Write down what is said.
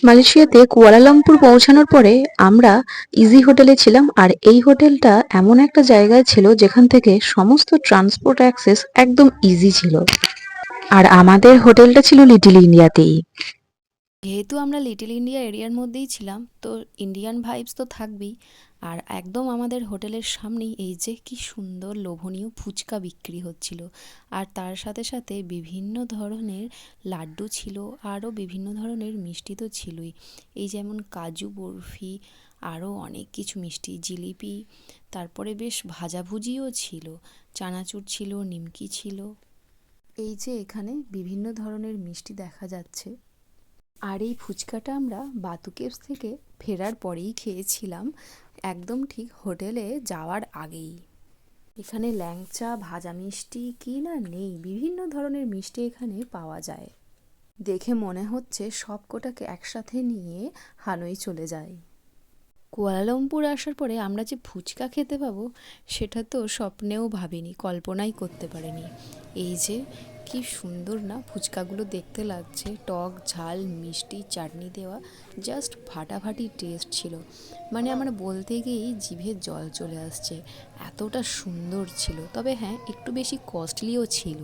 মালয়েশিয়াতে কুয়ালালামপুর পৌঁছানোর পরে আমরা ইজি হোটেলে ছিলাম, আর এই হোটেলটা এমন একটা জায়গায় ছিল যেখান থেকে সমস্ত ট্রান্সপোর্ট অ্যাক্সেস একদম ইজি ছিল। আর আমাদের হোটেলটা ছিল লিটল ইন্ডিয়াতেই। যেহেতু আমরা লিটল ইন্ডিয়া এরিয়ার মধ্যেই ছিলাম, তো ইন্ডিয়ান ভাইবস তো থাকবেই। আর একদম আমাদের হোটেলের সামনেই এই যে কি সুন্দর লোভনীয় ফুচকা বিক্রি হচ্ছিল। আর তার সাথে সাথে বিভিন্ন ধরনের লাড্ডু ছিল, আরও বিভিন্ন ধরনের মিষ্টি তো ছিলই। এই যেমন কাজু বরফি, আরও অনেক কিছু মিষ্টি, জিলিপি, তারপরে বেশ ভাজাভুজিও ছিল, চানাচুর ছিল, নিমকি ছিল। এই যে এখানে বিভিন্ন ধরনের মিষ্টি দেখা যাচ্ছে। আর এই ফুচকাটা আমরা বাতু কেভস থেকে ফেরার পরেই খেয়েছিলাম, একদম ঠিক হোটেলে যাওয়ার আগেই। এখানে ল্যাংচা, ভাজা মিষ্টি কি না নেই, বিভিন্ন ধরনের মিষ্টি এখানে পাওয়া যায়। দেখে মনে হচ্ছে সব কটাকে একসাথে নিয়ে হানই চলে যায়। কুয়ালালামপুর আসার পরে আমরা যে ফুচকা খেতে পাবো সেটা তো স্বপ্নেও ভাবিনি, কল্পনাই করতে পারিনি। এই যে কি সুন্দর না ফুচকাগুলো দেখতে লাগছে, টক ঝাল মিষ্টি চাটনি দেওয়া, জাস্ট ফাটাফাটি টেস্ট ছিল। মানে আমার বলতে গিয়েই জিভে জল চলে আসছে, এতটা সুন্দর ছিল। তবে হ্যাঁ, একটু বেশি কস্টলিও ছিল।